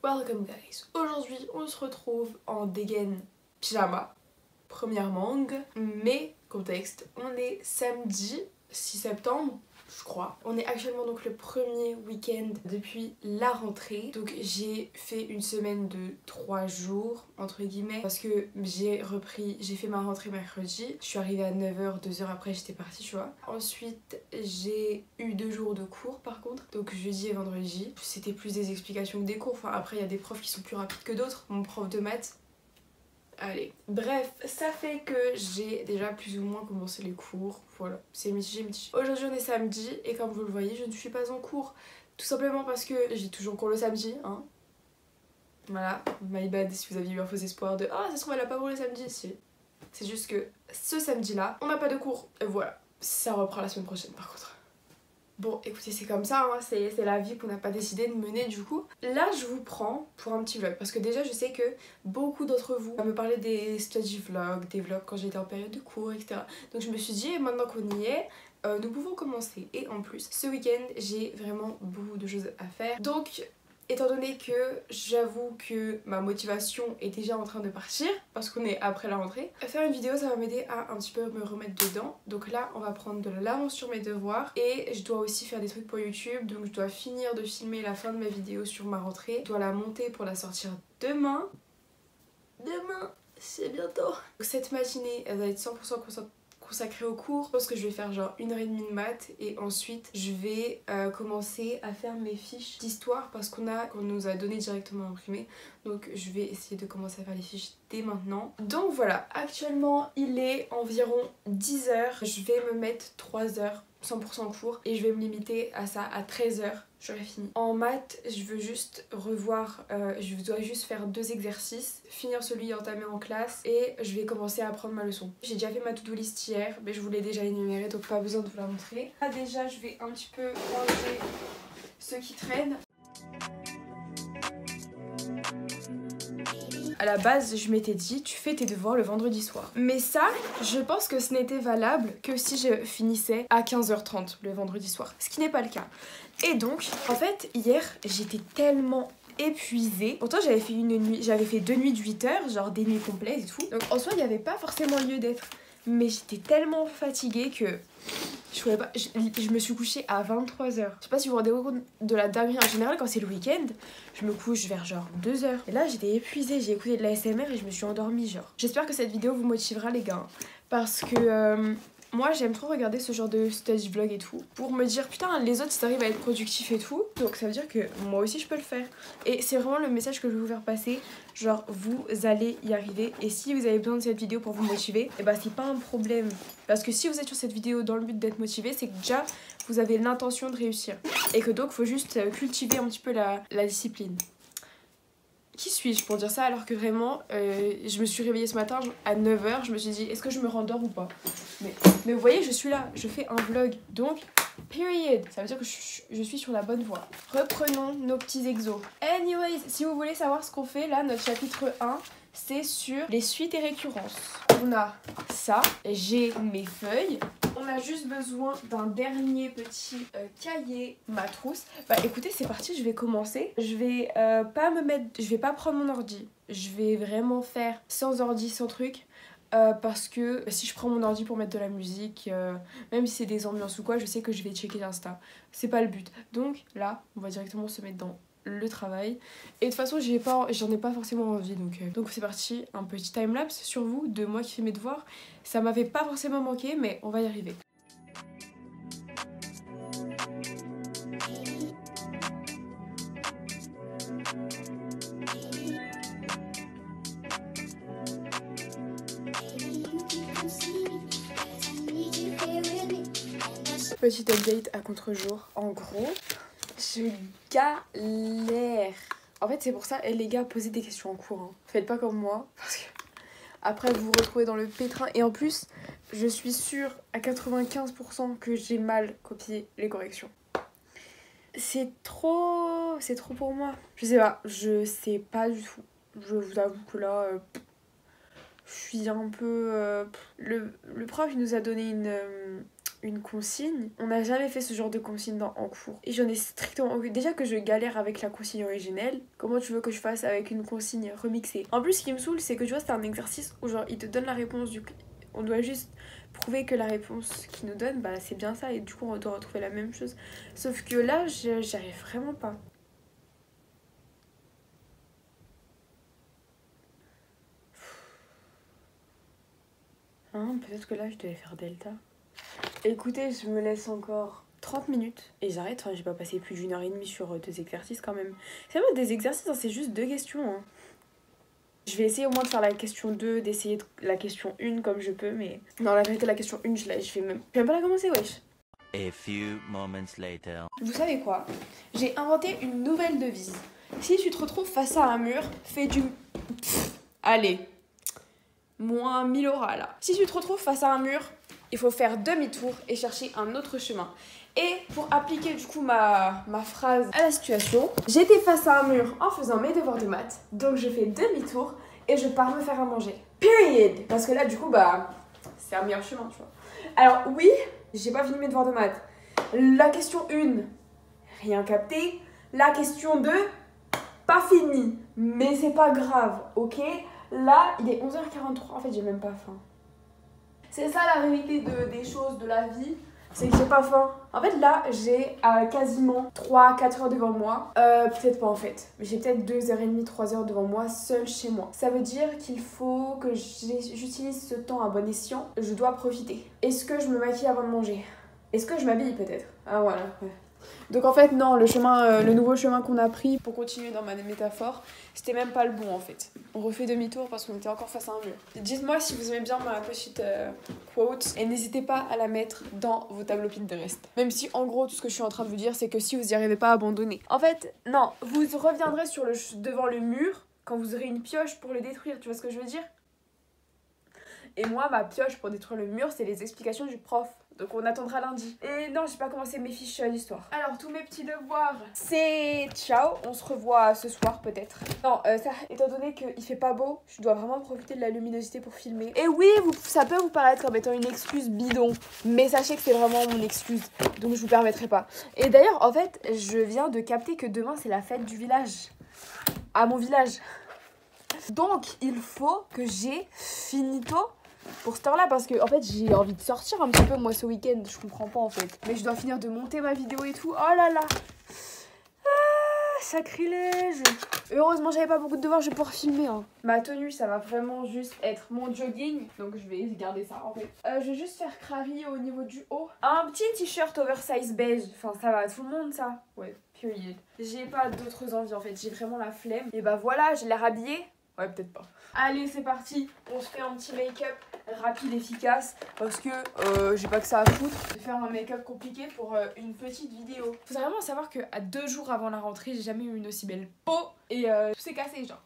Welcome guys, aujourd'hui on se retrouve en dégaine pyjama, premièrement, mais contexte, on est samedi 6 septembre, je crois. On est actuellement donc le premier week-end depuis la rentrée. Donc j'ai fait une semaine de 3 jours entre guillemets parce que j'ai fait ma rentrée mercredi. Je suis arrivée à 9h, 2 heures après j'étais partie, tu vois. Ensuite j'ai eu 2 jours de cours par contre, donc jeudi et vendredi. C'était plus des explications que des cours. Enfin après il y a des profs qui sont plus rapides que d'autres. Mon prof de maths, allez, bref, ça fait que j'ai déjà plus ou moins commencé les cours. Voilà, c'est mitigé. Aujourd'hui on est samedi et comme vous le voyez je ne suis pas en cours. Tout simplement parce que j'ai toujours cours le samedi, hein. Voilà, my bad si vous aviez eu un faux espoir de ah ça se trouve elle a pas cours le samedi. Si, c'est juste que ce samedi là on n'a pas de cours et voilà, ça reprend la semaine prochaine par contre. Bon écoutez c'est comme ça, hein, c'est la vie qu'on n'a pas décidé de mener du coup. Là je vous prends pour un petit vlog parce que déjà je sais que beaucoup d'entre vous me parlaient des study vlogs, des vlogs quand j'étais en période de cours etc. Donc je me suis dit maintenant qu'on y est, nous pouvons commencer. Et en plus ce week-end j'ai vraiment beaucoup de choses à faire. Donc étant donné que j'avoue que ma motivation est déjà en train de partir parce qu'on est après la rentrée, faire une vidéo ça va m'aider à un petit peu me remettre dedans. Donc là on va prendre de l'avance sur mes devoirs et je dois aussi faire des trucs pour YouTube. Donc je dois finir de filmer la fin de ma vidéo sur ma rentrée. Je dois la monter pour la sortir demain. Demain, c'est bientôt. Donc cette matinée elle va être 100% consacrée au cours. Je pense que je vais faire genre 1h30 de maths et ensuite je vais commencer à faire mes fiches d'histoire parce qu'on nous a donné directement imprimé. Donc je vais essayer de commencer à faire les fiches dès maintenant. Donc voilà, actuellement il est environ 10h. Je vais me mettre 3 heures 100% cours et je vais me limiter à ça à 13h. J'aurai fini. En maths, je veux juste revoir, je dois juste faire 2 exercices, finir celui entamé en classe et je vais commencer à apprendre ma leçon. J'ai déjà fait ma to-do list hier, mais je vous l'ai déjà énumérée donc pas besoin de vous la montrer. Là déjà, je vais un petit peu ranger ce qui traîne. À la base, je m'étais dit, tu fais tes devoirs le vendredi soir. Mais ça, je pense que ce n'était valable que si je finissais à 15h30 le vendredi soir. Ce qui n'est pas le cas. Et donc, en fait, hier, j'étais tellement épuisée. Pourtant, j'avais fait 2 nuits de 8 heures, genre des nuits complètes et tout. Donc en soi, il n'y avait pas forcément lieu d'être. Mais j'étais tellement fatiguée que je pouvais pas. Je me suis couchée à 23h. Je sais pas si vous vous rendez compte de la dinguerie. En général, quand c'est le week-end, je me couche vers genre 2h. Et là, j'étais épuisée. J'ai écouté de la ASMR et je me suis endormie, genre. J'espère que cette vidéo vous motivera, les gars. Parce que moi, j'aime trop regarder ce genre de study vlog et tout. Pour me dire, putain, les autres, ils arrivent à être productifs et tout. Donc ça veut dire que moi aussi, je peux le faire. Et c'est vraiment le message que je veux vous faire passer. Genre, vous allez y arriver. Et si vous avez besoin de cette vidéo pour vous motiver, et bah c'est pas un problème. Parce que si vous êtes sur cette vidéo dans le but d'être motivé, c'est que déjà, vous avez l'intention de réussir. Et que donc, faut juste cultiver un petit peu la discipline. Qui suis-je pour dire ça alors que vraiment je me suis réveillée ce matin à 9h, je me suis dit est-ce que je me rendors ou pas, mais vous voyez je suis là, je fais un vlog donc period, ça veut dire que je suis sur la bonne voie. Reprenons nos petits exos. Anyways, si vous voulez savoir ce qu'on fait là, notre chapitre 1 c'est sur les suites et récurrences. On a ça, j'ai mes feuilles. On a juste besoin d'un dernier petit cahier, ma trousse. Bah écoutez, c'est parti, je vais commencer. Je vais pas prendre mon ordi. Je vais vraiment faire sans ordi, sans truc. Parce que si je prends mon ordi pour mettre de la musique, même si c'est des ambiances ou quoi, je sais que je vais checker l'Insta. C'est pas le but. Donc là, on va directement se mettre dans le travail. Et de toute façon, j'en ai pas forcément envie. Donc c'est parti, un petit timelapse sur vous, de moi qui fais mes devoirs. Ça m'avait pas forcément manqué, mais on va y arriver. Petit update à contre-jour. En gros, je galère. En fait, c'est pour ça, les gars, posez des questions en cours. Hein. Faites pas comme moi, parce que après vous vous retrouvez dans le pétrin. Et en plus, je suis sûre à 95% que j'ai mal copié les corrections. c'est trop pour moi. Je sais pas du tout. Je vous avoue que là, je suis un peu... Le prof, il nous a donné une consigne. On n'a jamais fait ce genre de consigne en cours. Et j'en ai strictement aucune. Déjà que je galère avec la consigne originelle, comment tu veux que je fasse avec une consigne remixée? En plus, ce qui me saoule, c'est que tu vois, c'est un exercice où genre, il te donne la réponse du... On doit juste prouver que la réponse qu'il nous donne, bah c'est bien ça. Et du coup, on doit retrouver la même chose. Sauf que là, j'y arrive vraiment pas. Hein, peut-être que là, je devais faire delta. Écoutez, je me laisse encore 30 minutes et j'arrête. Enfin, j'ai pas passé plus d'une heure et demie sur 2 exercices quand même. C'est vraiment des exercices, hein, c'est juste 2 questions. Hein. Je vais essayer au moins de faire la question 2, d'essayer la question 1 comme je peux, mais... Non, la vérité, la question 1, je vais même pas la commencer, wesh. A few moments later. Vous savez quoi? J'ai inventé une nouvelle devise. Si tu te retrouves face à un mur, fais du... allez, moins 1000 euros là. Si tu te retrouves face à un mur, il faut faire demi-tour et chercher un autre chemin. Et pour appliquer du coup ma phrase à la situation, j'étais face à un mur en faisant mes devoirs de maths, donc je fais demi-tour et je pars me faire à manger. Period. Parce que là du coup bah c'est un meilleur chemin, tu vois. Alors oui, j'ai pas fini mes devoirs de maths. La question 1, rien capté. La question 2, pas fini. Mais c'est pas grave, ok? Là, il est 11h43, en fait j'ai même pas faim. C'est ça la réalité des choses, de la vie. C'est que j'ai pas faim. En fait là j'ai quasiment 3-4 heures devant moi. Peut-être pas en fait. J'ai peut-être 2h30, 3 heures devant moi seule chez moi. Ça veut dire qu'il faut que j'utilise ce temps à bon escient. Je dois profiter. Est-ce que je me maquille avant de manger? Est-ce que je m'habille peut-être? Ah voilà, ouais. Donc en fait non, le nouveau chemin qu'on a pris pour continuer dans ma métaphore, c'était même pas le bon en fait. On refait demi-tour parce qu'on était encore face à un mur. Dites-moi si vous aimez bien ma petite quote et n'hésitez pas à la mettre dans vos tableaux Pinterest. Même si en gros tout ce que je suis en train de vous dire c'est que si vous n'y arrivez pas, abandonnez. En fait non, vous reviendrez devant le mur quand vous aurez une pioche pour le détruire, tu vois ce que je veux dire? Et moi, ma pioche pour détruire le mur, c'est les explications du prof. Donc on attendra lundi. Et non, j'ai pas commencé mes fiches d'histoire. Alors, tous mes petits devoirs, c'est ciao. On se revoit ce soir peut-être. Non, ça, étant donné qu'il fait pas beau, je dois vraiment profiter de la luminosité pour filmer. Et oui, ça peut vous paraître comme étant une excuse bidon. Mais sachez que c'est vraiment mon excuse. Donc je vous permettrai pas. Et d'ailleurs, en fait, je viens de capter que demain, c'est la fête du village. À mon village. Donc, il faut que j'ai finito pour cette heure-là parce que en fait j'ai envie de sortir un petit peu moi ce week-end, je comprends pas en fait. Mais je dois finir de monter ma vidéo et tout. Oh là là. Ah, sacrilège. Heureusement j'avais pas beaucoup de devoirs, je vais pouvoir filmer. Hein. Ma tenue ça va vraiment juste être mon jogging. Donc je vais garder ça en fait. Je vais juste faire crari au niveau du haut. Un petit t-shirt oversize beige. Enfin ça va tout le monde ça. Ouais, period. J'ai pas d'autres envies en fait, j'ai vraiment la flemme. Et bah voilà, j'ai l'air habillée. Ouais, peut-être pas. Allez, c'est parti. On se fait un petit make-up rapide, efficace. Parce que j'ai pas que ça à foutre. Je vais faire un make-up compliqué pour une petite vidéo. Faut vraiment savoir qu'à 2 jours avant la rentrée, j'ai jamais eu une aussi belle peau. Et tout s'est cassé, genre.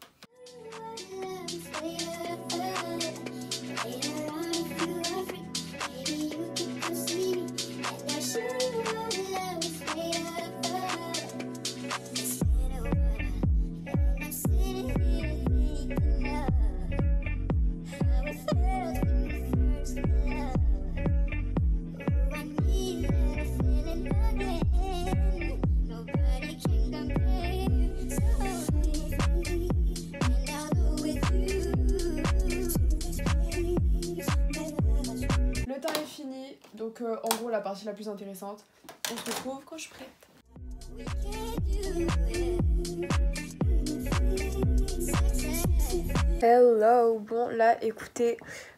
Le temps est fini, donc en gros la partie la plus intéressante. On se retrouve quand je suis prête. Hello, bon là écoutez,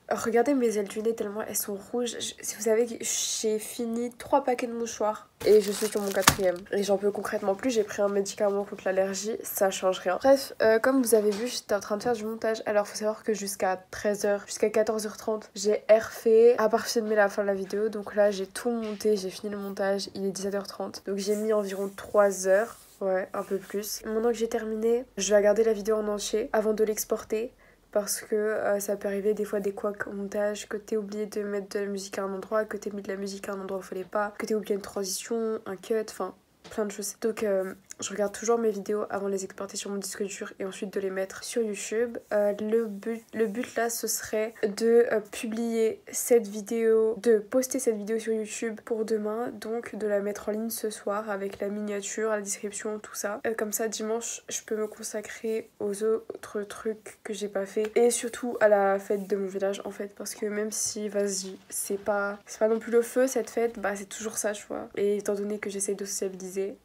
regardez mes ailes du nez tellement elles sont rouges. Si vous savez que j'ai fini 3 paquets de mouchoirs et je suis sur mon 4e. Et j'en peux concrètement plus, j'ai pris un médicament contre l'allergie, ça change rien. Bref, comme vous avez vu, j'étais en train de faire du montage. Alors faut savoir que jusqu'à 13h, jusqu'à 14h30, j'ai airfait à part filmer la fin de la vidéo. Donc là j'ai tout monté, j'ai fini le montage, il est 17h30. Donc j'ai mis environ 3 heures. Ouais, un peu plus. Maintenant que j'ai terminé, je vais regarder la vidéo en entier avant de l'exporter. Parce que ça peut arriver des fois des couacs au montage, que t'aies oublié de mettre de la musique à un endroit, que t'aies mis de la musique à un endroit où il fallait pas, que t'aies oublié une transition, un cut, enfin plein de choses. Donc je regarde toujours mes vidéos avant de les exporter sur mon disque dur et ensuite de les mettre sur YouTube. Le but là ce serait de publier cette vidéo, de poster cette vidéo sur YouTube pour demain, donc de la mettre en ligne ce soir avec la miniature, la description, tout ça. Comme ça dimanche je peux me consacrer aux autres trucs que j'ai pas fait et surtout à la fête de mon village en fait, parce que même si vas-y c'est pas non plus le feu cette fête, bah c'est toujours ça tu vois, et étant donné que j'essaie de sociabiliser.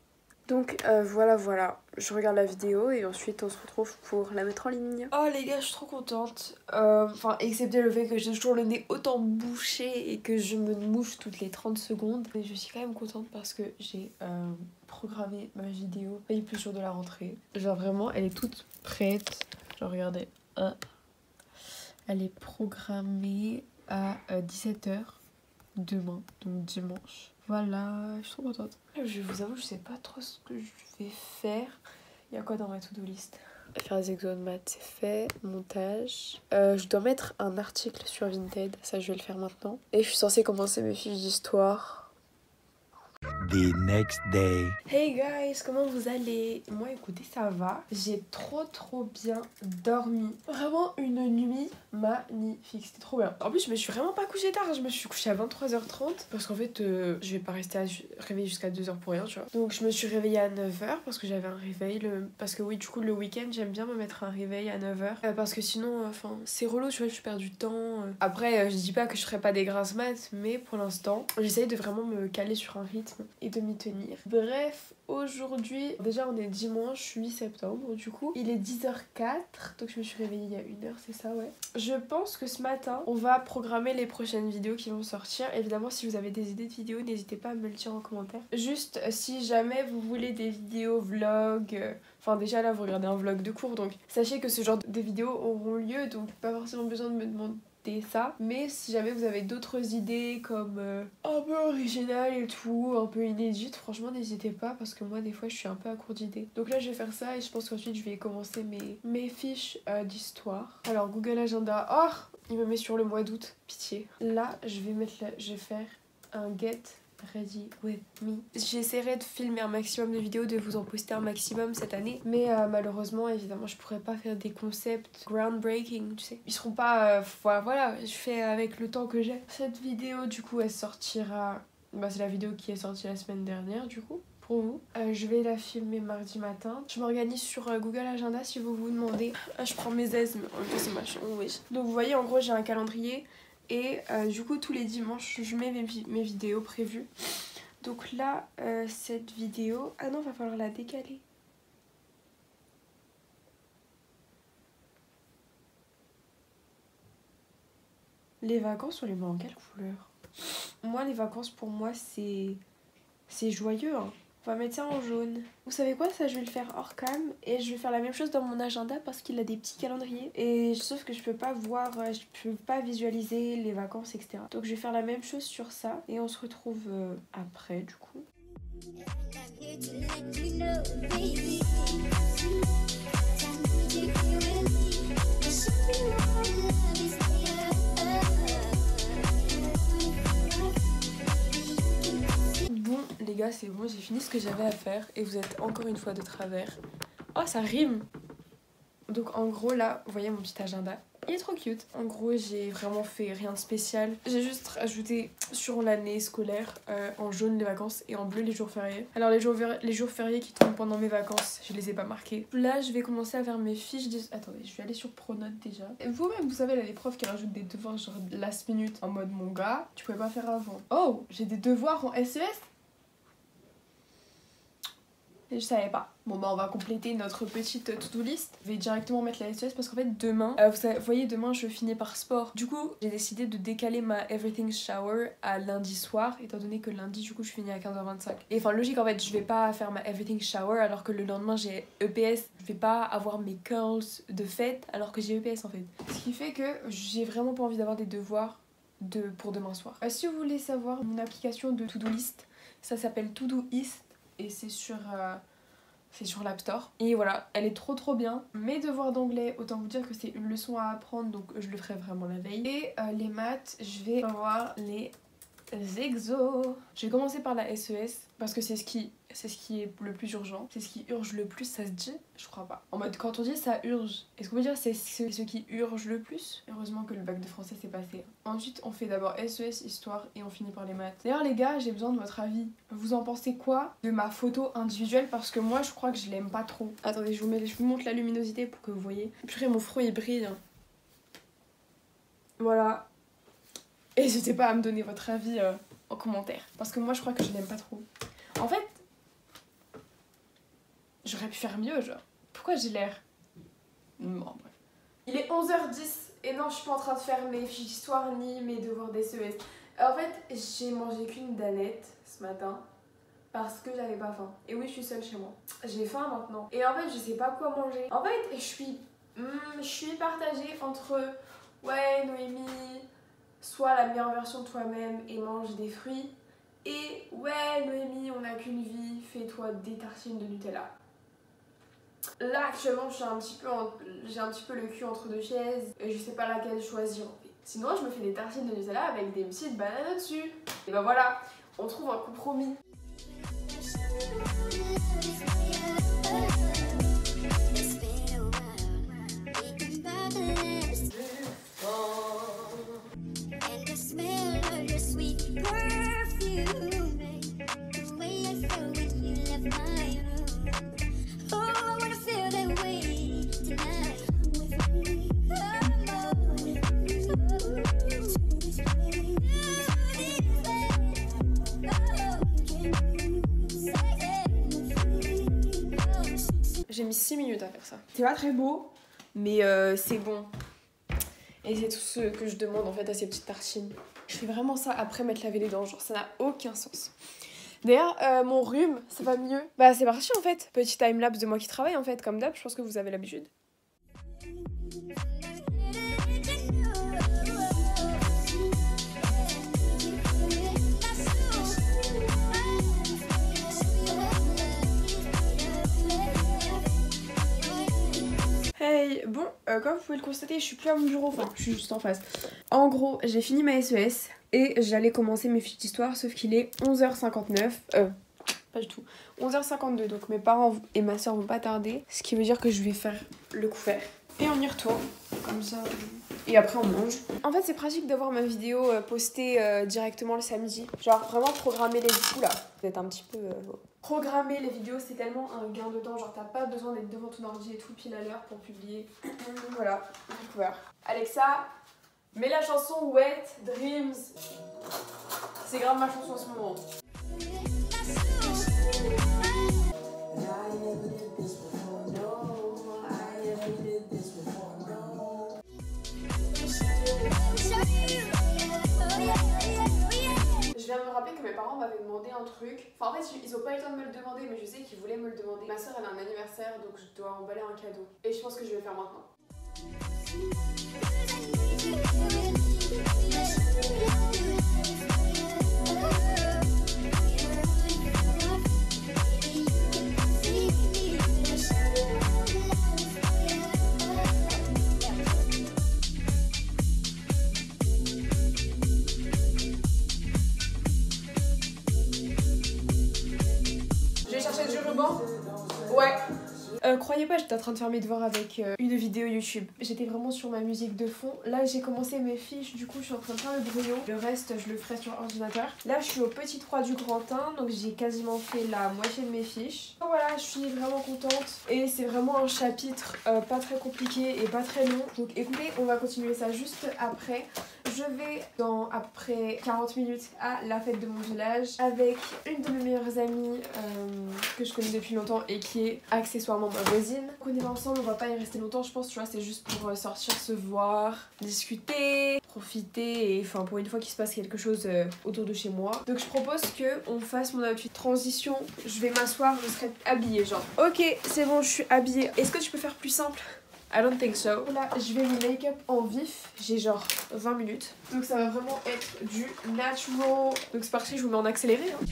Donc voilà, je regarde la vidéo et ensuite on se retrouve pour la mettre en ligne. Oh les gars, je suis trop contente. Enfin, excepté le fait que j'ai toujours le nez autant bouché et que je me mouche toutes les 30 secondes. Mais je suis quand même contente parce que j'ai programmé ma vidéo paye plus sûr de la rentrée. Genre vraiment, elle est toute prête. Genre regardez, elle est programmée à 17h demain, donc dimanche. Voilà, je suis trop contente. Je vous avoue, je sais pas trop ce que je vais faire. Il y a quoi dans ma to-do list? Faire des exos de maths, c'est fait. Montage. Je dois mettre un article sur Vinted, ça je vais le faire maintenant. Et je suis censée commencer mes fiches d'histoire. The next day. Hey guys, comment vous allez? Moi écoutez, ça va. J'ai trop bien dormi. Vraiment une nuit magnifique, c'était trop bien. En plus je me suis vraiment pas couchée tard, je me suis couchée à 23h30 parce qu'en fait je vais pas rester réveillée jusqu'à 2h pour rien tu vois. Donc je me suis réveillée à 9h parce que j'avais un réveil, parce que oui du coup le week-end j'aime bien me mettre un réveil à 9h parce que sinon enfin c'est relou tu vois, je perds du temps. Après je dis pas que je ferai pas des grasses maths, mais pour l'instant j'essaye de vraiment me caler sur un rythme et de m'y tenir. Bref, aujourd'hui, déjà on est dimanche 8 septembre du coup, il est 10h04, donc je me suis réveillée il y a 1h, c'est ça ouais. Je pense que ce matin, on va programmer les prochaines vidéos qui vont sortir. Évidemment, si vous avez des idées de vidéos, n'hésitez pas à me le dire en commentaire. Juste, si jamais vous voulez des vidéos vlog, enfin déjà là vous regardez un vlog de cours, donc sachez que ce genre de vidéos auront lieu, donc pas forcément besoin de me demander ça, mais si jamais vous avez d'autres idées comme un peu originales et tout, un peu inédites, franchement n'hésitez pas parce que moi des fois je suis un peu à court d'idées. Donc là je vais faire ça et je pense qu'ensuite je vais commencer mes fiches d'histoire. Alors Google Agenda, oh il me met sur le mois d'août, pitié. Là je vais faire un get ready with me. J'essaierai de filmer un maximum de vidéos, de vous en poster un maximum cette année, mais malheureusement évidemment je pourrais pas faire des concepts groundbreaking, tu sais, ils seront pas voilà, je fais avec le temps que j'ai. Cette vidéo du coup elle sortira, c'est la vidéo qui est sortie la semaine dernière du coup pour vous. Je vais la filmer mardi matin. Je m'organise sur Google Agenda si vous vous demandez. Je prends mes aises, mais en fait c'est ma chambre, oui. Donc vous voyez en gros j'ai un calendrier. Et du coup tous les dimanches je mets mes vidéos prévues. Donc là cette vidéo... Ah non, va falloir la décaler. Les vacances on les met en quelle couleur? Moi les vacances pour moi c'est joyeux hein. On va mettre ça en jaune. Vous savez quoi, ça je vais le faire hors cam et je vais faire la même chose dans mon agenda parce qu'il a des petits calendriers. Et sauf que je peux pas voir, je peux pas visualiser les vacances etc. Donc je vais faire la même chose sur ça et on se retrouve après du coup. Les gars c'est bon, j'ai fini ce que j'avais à faire et vous êtes encore une fois de travers. Oh ça rime. Donc en gros là, vous voyez mon petit agenda, il est trop cute. En gros j'ai vraiment fait rien de spécial. J'ai juste rajouté sur l'année scolaire en jaune les vacances et en bleu les jours fériés. Alors les jours fériés qui tombent pendant mes vacances, je les ai pas marqués. Là je vais commencer à faire mes fiches de... Attendez, je vais aller sur Pronote déjà. Vous-même vous savez là les profs qui rajoutent des devoirs genre last minute en mode mon gars, tu pouvais pas faire avant. Oh, j'ai des devoirs en SES. Je savais pas. Bon bah on va compléter notre petite to-do list. Je vais directement mettre la SES parce qu'en fait demain, vous voyez demain je finis par sport. Du coup j'ai décidé de décaler ma everything shower à lundi soir étant donné que lundi du coup je finis à 15h25. Et enfin logique en fait je vais pas faire ma everything shower alors que le lendemain j'ai EPS. Je vais pas avoir mes curls de fête alors que j'ai EPS en fait. Ce qui fait que j'ai vraiment pas envie d'avoir des devoirs pour demain soir. Si vous voulez savoir mon application de to-do list, ça s'appelle Todoist. Et c'est sur l'App Store. Et voilà, elle est trop bien. Mes devoirs d'anglais, autant vous dire que c'est une leçon à apprendre, donc je le ferai vraiment la veille. Et les maths, je vais avoir les exos. Je vais commencer par la SES parce que c'est ce qui est le plus urgent. C'est ce qui urge le plus, ça se dit? Je crois pas. En mode, quand on dit ça urge, est-ce qu'on peut dire c'est ce qui urge le plus? Heureusement que le bac de français s'est passé. Ensuite, on fait d'abord SES, histoire, et on finit par les maths. D'ailleurs, les gars, j'ai besoin de votre avis. Vous en pensez quoi de ma photo individuelle? Parce que moi, je crois que je l'aime pas trop. Attendez, je vous montre la luminosité pour que vous voyez. Purée, mon front, il brille. Voilà. Et n'hésitez pas à me donner votre avis en commentaire. Parce que moi, je crois que je l'aime pas trop. En fait, j'aurais pu faire mieux, genre. Pourquoi j'ai l'air... Bon, bref. Il est 11h10 et non, je suis pas en train de faire mes fiches d'histoire ni mes devoirs d'SES. En fait, j'ai mangé qu'une danette ce matin parce que j'avais pas faim. Et oui, je suis seule chez moi. J'ai faim maintenant. Et en fait, je sais pas quoi manger. En fait, je suis partagée entre... Ouais, Noémie, sois la meilleure version de toi-même et mange des fruits. Et ouais, Noémie, on n'a qu'une vie, fais-toi des tartines de Nutella. Là, actuellement, j'ai un petit peu le cul entre deux chaises et je sais pas laquelle choisir en fait. Sinon, je me fais des tartines de Nutella avec des petites bananes au-dessus. Et ben voilà, on trouve un compromis. J'ai mis 6 minutes à faire ça. C'est pas très beau, mais c'est bon. Et c'est tout ce que je demande en fait à ces petites tartines. Je fais vraiment ça après m'être lavé les dents, genre ça n'a aucun sens. D'ailleurs, mon rhume, ça va mieux. Bah c'est parti en fait. Petit timelapse de moi qui travaille en fait, comme d'hab, je pense que vous avez l'habitude. Hey, bon, comme vous pouvez le constater, je suis plus à mon bureau, enfin, je suis juste en face. En gros, j'ai fini ma SES et j'allais commencer mes fiches d'histoire, sauf qu'il est 11h59. Pas du tout. 11h52, donc mes parents et ma soeur vont pas tarder, ce qui veut dire que je vais faire le couvert. Et on y retourne, comme ça. Et après on mange. En fait c'est pratique d'avoir ma vidéo postée directement le samedi. Genre vraiment programmer les vidéos là. Vous êtes un petit peu... Programmer les vidéos c'est tellement un gain de temps. Genre t'as pas besoin d'être devant ton ordi et tout pile à l'heure pour publier. Voilà, découvert. Alexa, mets la chanson Wet Dreams. C'est grave ma chanson en ce moment. Je viens de me rappeler que mes parents m'avaient demandé un truc. Enfin en fait ils ont pas eu le temps de me le demander mais je sais qu'ils voulaient me le demander. Ma soeur elle a un anniversaire donc je dois emballer un cadeau. Et je pense que je vais le faire maintenant. Ouais. Croyez pas, j'étais en train de faire mes devoirs avec une vidéo YouTube. J'étais vraiment sur ma musique de fond. Là, j'ai commencé mes fiches, du coup, je suis en train de faire le brouillon. Le reste, je le ferai sur ordinateur. Là, je suis au petit 3 du grand 1, donc j'ai quasiment fait la moitié de mes fiches. Donc voilà, je suis vraiment contente. Et c'est vraiment un chapitre pas très compliqué et pas très long. Donc écoutez, on va continuer ça juste après. Je vais dans après 40 minutes à la fête de mon village avec une de mes meilleures amies que je connais depuis longtemps et qui est accessoirement ma voisine. On est ensemble, on va pas y rester longtemps je pense, tu vois, c'est juste pour sortir, se voir, discuter, profiter et enfin pour une fois qu'il se passe quelque chose autour de chez moi. Donc je propose qu'on fasse mon outfit transition, je vais m'asseoir, je serai habillée genre. Ok, c'est bon, je suis habillée. Est-ce que tu peux faire plus simple? I don't think so. Là, je vais me make-up en vif. J'ai genre 20 minutes. Donc ça va vraiment être du natural. Donc c'est parti, je vous mets en accéléré. Hein.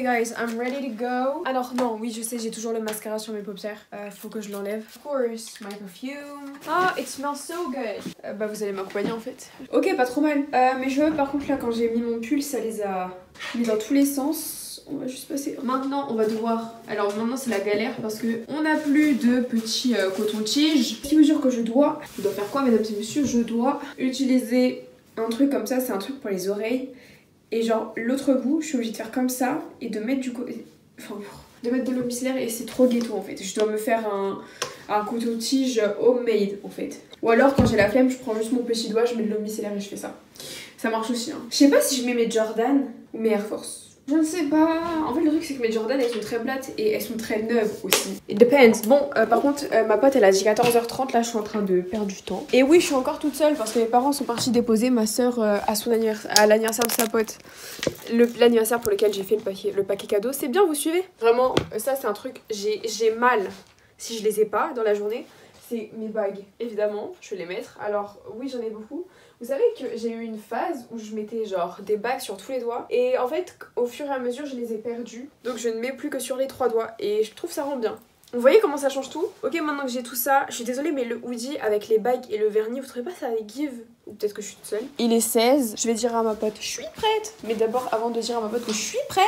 guys, I'm ready to go. Alors non, oui je sais, j'ai toujours le mascara sur mes paupières. Faut que je l'enlève. Of course, my perfume. Ah, it smells so good. Bah vous allez m'accompagner en fait. Ok, pas trop mal. Mes cheveux par contre là, quand j'ai mis mon pull, ça les a mis dans tous les sens. On va juste passer. Maintenant, on va devoir. Alors maintenant, c'est la galère parce que on n'a plus de petits coton-tiges. Ce qui veut dire que je dois faire quoi, mesdames et messieurs? Je dois utiliser un truc comme ça. C'est un truc pour les oreilles. Et genre l'autre bout, je suis obligée de faire comme ça et de mettre de mettre de l'eau micellaire et c'est trop ghetto en fait. Je dois me faire un coton-tige homemade en fait. Ou alors quand j'ai la flemme, je prends juste mon petit doigt, je mets de l'eau micellaire et je fais ça. Ça marche aussi. Hein. Je sais pas si je mets mes Jordan ou mes Air Force. Je ne sais pas. En fait, le truc, c'est que mes Jordan, elles sont très plates et elles sont très neuves aussi. It depends. Bon, par contre, ma pote, elle a dit 14h30. Là, je suis en train de perdre du temps. Et oui, je suis encore toute seule parce que mes parents sont partis déposer ma soeur à l'anniversaire de sa pote. L'anniversaire pour lequel j'ai fait le paquet cadeau. C'est bien, vous suivez? Vraiment, ça, c'est un truc. J'ai mal si je les ai pas dans la journée. C'est mes bagues. Évidemment, je vais les mettre. Alors, oui, j'en ai beaucoup. Vous savez que j'ai eu une phase où je mettais genre des bagues sur tous les doigts et en fait au fur et à mesure je les ai perdues, donc je ne mets plus que sur les 3 doigts et je trouve ça rend bien. Vous voyez comment ça change tout? Ok, maintenant que j'ai tout ça, je suis désolée mais le hoodie avec les bagues et le vernis, vous trouvez pas ça avec give? Ou peut-être que je suis toute seule. Il est 16, je vais dire à ma pote je suis prête. Mais d'abord avant de dire à ma pote que je suis prête,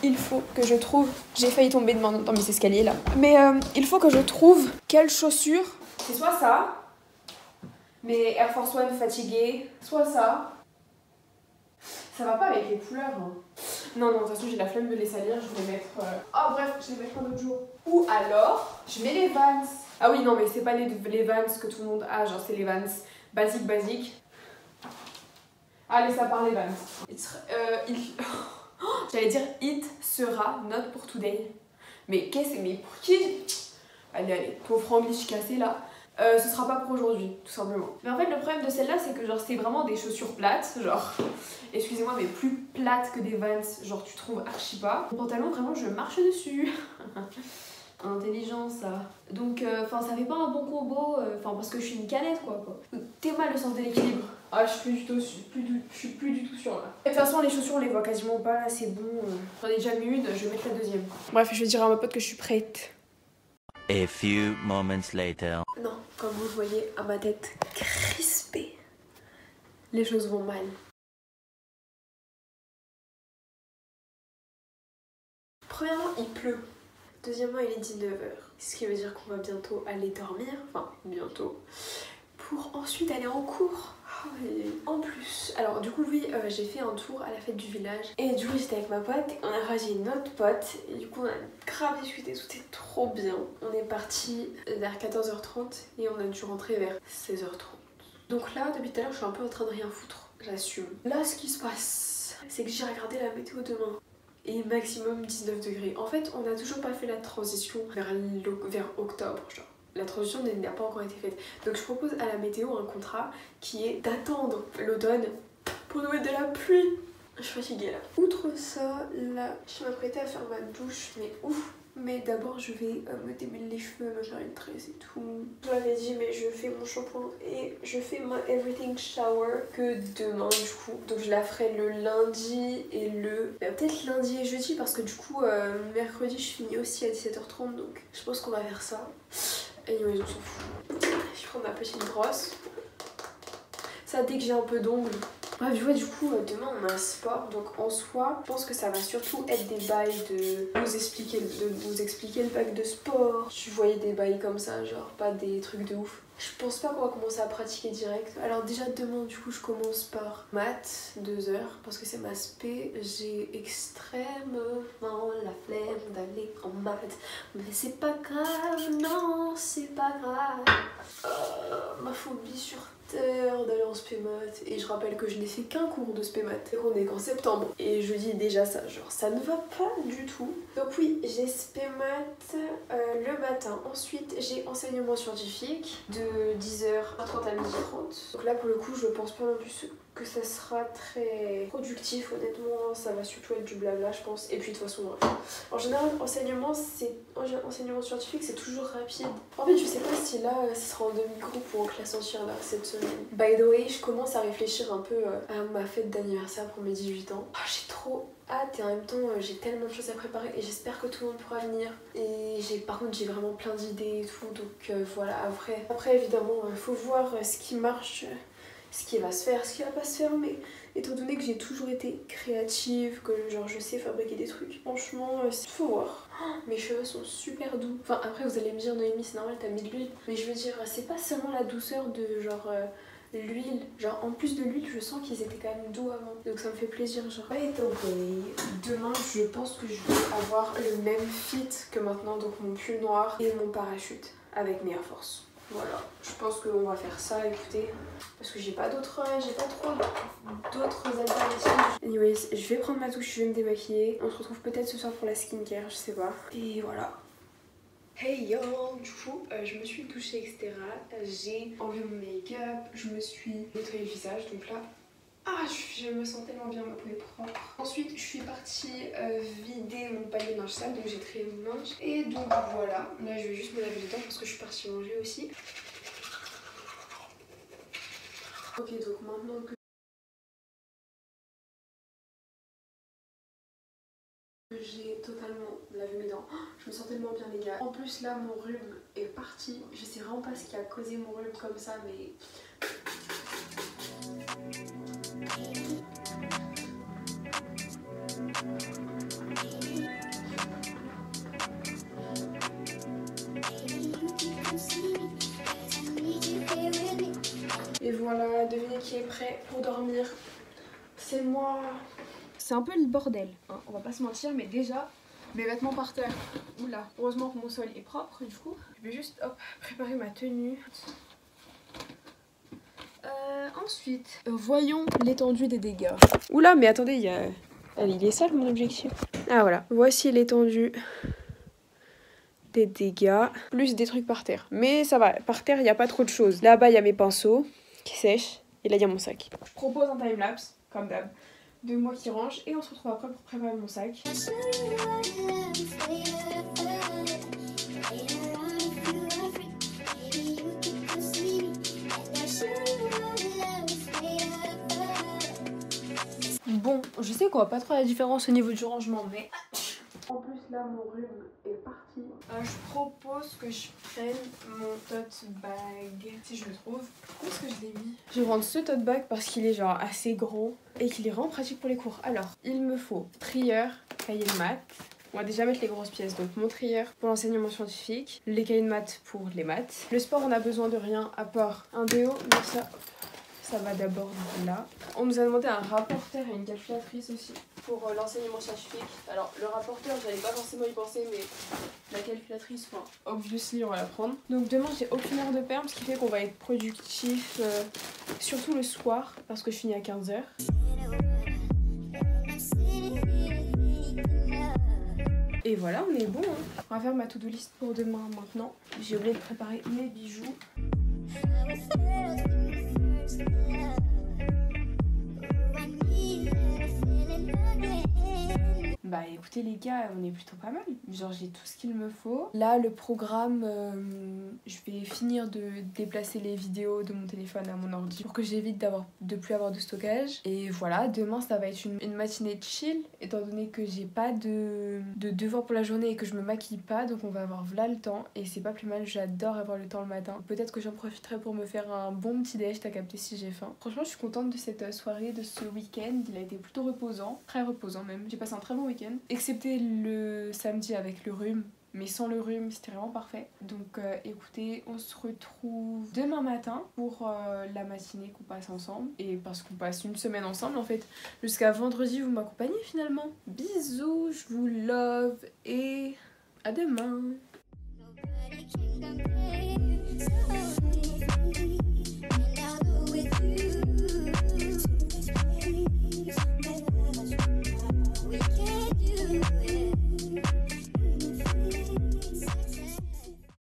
il faut que je trouve, j'ai failli tomber dans mes escaliers là, mais il faut que je trouve quelles chaussures. C'est soit ça, mes Air Force One fatiguées, soit ça. Ça va pas avec les couleurs. Hein. Non, de toute façon, j'ai la flemme de les salir, je vais les mettre. Oh, bref, je les mettrai un autre jour. Ou alors, je mets les Vans. Ah oui, non, mais c'est pas les Vans que tout le monde a, genre, c'est les Vans basiques. Allez, ça part les Vans. J'allais dire, it sera not pour today. Mais pour qui? Allez, ton franglish cassé là. Ce sera pas pour aujourd'hui, tout simplement. Mais en fait, le problème de celle-là, c'est que genre c'est vraiment des chaussures plates, genre, excusez-moi, mais plus plates que des Vans, genre tu trouves archi pas. Mon pantalon, vraiment, je marche dessus. Intelligent ça. Donc, ça fait pas un bon combo, parce que je suis une canette quoi. T'es mal le sens de l'équilibre. Ah, je suis plus du tout sûre là. De toute façon, les chaussures, on les voit quasiment pas là, c'est bon. J'en ai déjà mis une, je vais mettre la deuxième. Bref, je vais dire à ma pote que je suis prête. A few moments later. Non, comme vous le voyez à ma tête crispée, les choses vont mal. Premièrement, il pleut. Deuxièmement, il est 19h. Ce qui veut dire qu'on va bientôt aller dormir. Enfin, bientôt. Pour ensuite aller en cours. Et en plus, alors du coup oui, j'ai fait un tour à la fête du village et du coup j'étais avec ma pote, on a rajouté une autre pote et du coup on a grave discuté, tout était trop bien. On est parti vers 14h30 et on a dû rentrer vers 16h30. Donc là, depuis tout à l'heure, je suis un peu en train de rien foutre, j'assume. Là, ce qui se passe, c'est que j'ai regardé la météo demain et maximum 19 degrés. En fait, on n'a toujours pas fait la transition vers octobre, genre. La transition n'a pas encore été faite. Donc je propose à la météo un contrat qui est d'attendre l'automne pour nous mettre de la pluie. Je suis fatiguée là. Outre ça, là, je m'apprêtais à faire ma douche, mais ouf. Mais d'abord je vais me démêler les cheveux, me faire une tresse et tout. Je l'avais dit mais je fais mon shampoing et je fais ma everything shower que demain du coup. Donc je la ferai le lundi et peut-être lundi et jeudi parce que du coup mercredi je finis aussi à 17h30 donc je pense qu'on va faire ça. Anyways, on s'en fout. Je vais prendre ma petite brosse. Ça dès que j'ai un peu d'ongles. Bref, je vois du coup, demain on a un sport. Donc en soi, je pense que ça va surtout être des bails de vous expliquer le bac de sport. Je voyais des bails comme ça, genre pas des trucs de ouf. Je pense pas qu'on va commencer à pratiquer direct. Alors déjà demain du coup je commence par maths 2 heures parce que c'est ma spé. J'ai extrêmement la flemme d'aller en maths. Mais c'est pas grave, non c'est pas grave. Ma phobie sur terre d'aller en spé maths. Et je rappelle que je n'ai fait qu'un cours de spé maths et qu'on est qu'en septembre. Et je dis déjà ça, genre ça ne va pas du tout. Donc oui, j'ai spé maths le matin. Ensuite j'ai enseignement scientifique de 10h30 à 12h30. Donc là pour le coup je pense pas non plus que ça sera très productif honnêtement, ça va surtout être du blabla je pense. Et puis de toute façon, en général, enseignement scientifique c'est toujours rapide. En fait je sais pas si là ce sera en demi-groupe ou en classe entière là cette semaine. By the way, je commence à réfléchir un peu à ma fête d'anniversaire pour mes 18 ans. Oh, j'ai trop hâte et en même temps j'ai tellement de choses à préparer et j'espère que tout le monde pourra venir. Et par contre j'ai vraiment plein d'idées et tout, donc voilà. Après évidemment faut voir ce qui marche, ce qui va se faire, ce qui va pas se faire, mais étant donné que j'ai toujours été créative, que genre je sais fabriquer des trucs, franchement faut voir. Oh, mes cheveux sont super doux. Enfin après vous allez me dire Noémie c'est normal t'as mis de l'huile, mais je veux dire c'est pas seulement la douceur de genre l'huile, genre en plus de l'huile je sens qu'ils étaient quand même doux avant, donc ça me fait plaisir genre. By the way, demain je pense que je vais avoir le même fit que maintenant, donc mon pull noir et mon parachute avec mes Air Force. Voilà, je pense qu'on va faire ça, écoutez, parce que j'ai pas trop d'autres alternatives. Anyways, je vais prendre ma douche, je vais me démaquiller. On se retrouve peut-être ce soir pour la skincare, je sais pas. Et voilà. Hey yo, du coup je me suis douchée etc, j'ai enlevé mon make-up, je me suis nettoyé le visage, donc là je me sens tellement bien, ma peau est propre. Ensuite je suis partie vider mon panier de linge sale, donc j'ai trié mon linge et donc voilà, là je vais juste me laver les dents parce que je suis partie manger aussi. Ok, donc maintenant que j'ai totalement lavé mes dents, je me sens tellement bien les gars. En plus là mon rhume est parti, je sais vraiment pas ce qui a causé mon rhume comme ça mais... Et voilà, devinez qui est prêt pour dormir. C'est moi. C'est un peu le bordel, hein, on va pas se mentir, mais déjà, mes vêtements par terre. Oula, heureusement que mon sol est propre du coup. Je vais juste hop, préparer ma tenue. Ensuite, voyons l'étendue des dégâts. Oula, mais attendez, il y a... Allez, il est sale mon objectif. Ah voilà, voici l'étendue des dégâts, plus des trucs par terre. Mais ça va, par terre il n'y a pas trop de choses. Là-bas il y a mes pinceaux qui sèchent et là il y a mon sac. Je propose un timelapse, comme d'hab, de moi qui range et on se retrouve après pour préparer mon sac. Bon, je sais qu'on voit pas trop la différence au niveau du rangement, mais... En plus là mon rhume est parti. Je propose que je prenne mon tote bag, si je le trouve. Où est-ce que je l'ai mis? Je vais prendre ce tote bag parce qu'il est genre assez grand et qu'il est vraiment pratique pour les cours. Alors, il me faut trieur, cahier de maths. On va déjà mettre les grosses pièces, donc mon trieur pour l'enseignement scientifique, les cahiers de maths pour les maths. Le sport on a besoin de rien à part un déo, mais ça va d'abord là. On nous a demandé un rapporteur et une calculatrice aussi pour l'enseignement scientifique. Alors le rapporteur, j'allais pas forcément y penser, mais la calculatrice, enfin, obviously on va la prendre. Donc demain j'ai aucune heure de perm, ce qui fait qu'on va être productif, surtout le soir, parce que je finis à 15h. Et voilà, on est bon, hein. On va faire ma to-do list pour demain maintenant. J'ai oublié de préparer mes bijoux. Bah écoutez les gars, on est plutôt pas mal. Genre j'ai tout ce qu'il me faut. Là le programme, je vais finir de déplacer les vidéos de mon téléphone à mon ordi pour que j'évite de plus avoir de stockage. Et voilà, demain ça va être une matinée chill étant donné que j'ai pas de devoirs pour la journée et que je me maquille pas, donc on va avoir là le temps et c'est pas plus mal, j'adore avoir le temps le matin. Peut-être que j'en profiterai pour me faire un bon petit déj, t'as capté si j'ai faim. Franchement je suis contente de cette soirée, de ce week-end, il a été plutôt reposant, très reposant même. J'ai passé un très bon week-end. Excepté le samedi avec le rhume, mais sans le rhume c'était vraiment parfait. Donc écoutez, on se retrouve demain matin pour la matinée qu'on passe ensemble. Et parce qu'on passe une semaine ensemble en fait, jusqu'à vendredi vous m'accompagnez finalement. Bisous, je vous love et à demain.